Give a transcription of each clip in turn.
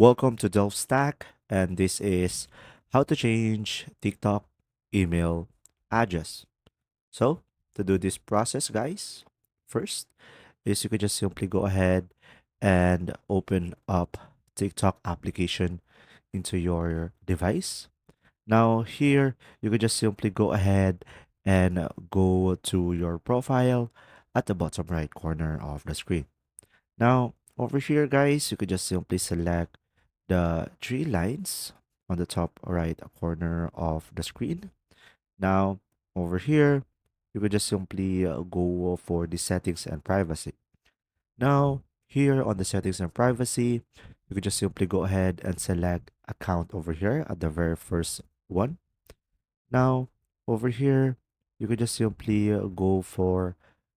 Welcome to Delve Stack, and this is how to change TikTok email address. So, to do this process, guys, first is you could just simply go ahead and open up TikTok application into your device. Now, here you could just simply go ahead and go to your profile at the bottom right corner of the screen. Now, over here, guys, you could just simply select the three lines on the top right corner of the screen. Now, over here, you could just simply go for the settings and privacy. Now, here on the settings and privacy, you could just simply go ahead and select account over here at the very first one. Now, over here, you could just simply go for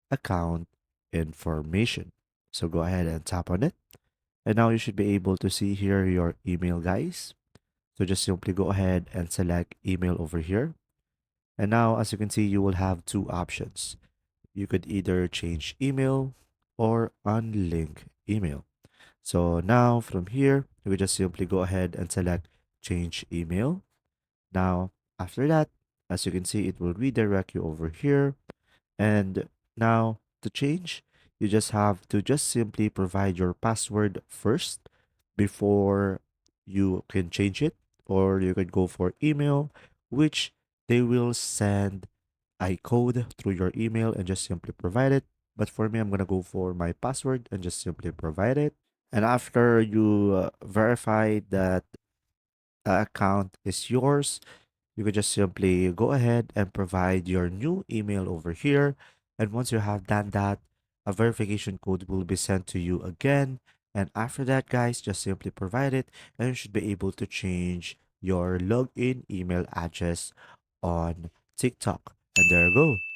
account information. So go ahead and tap on it. And now you should be able to see here your email, guys. So just simply go ahead and select email over here. And now, as you can see, you will have two options. You could either change email or unlink email. So now from here, you could just simply go ahead and select change email. Now, after that, as you can see, it will redirect you over here. And now to change, you just have to just simply provide your password first before you can change it, or you could go for email, which they will send a code through your email and just simply provide it. But for me, I'm gonna go for my password and just simply provide it. And after you verify that account is yours, you could just simply go ahead and provide your new email over here. And once you have done that, a verification code will be sent to you again. And after that, guys, just simply provide it and you should be able to change your login email address on TikTok. And there you go.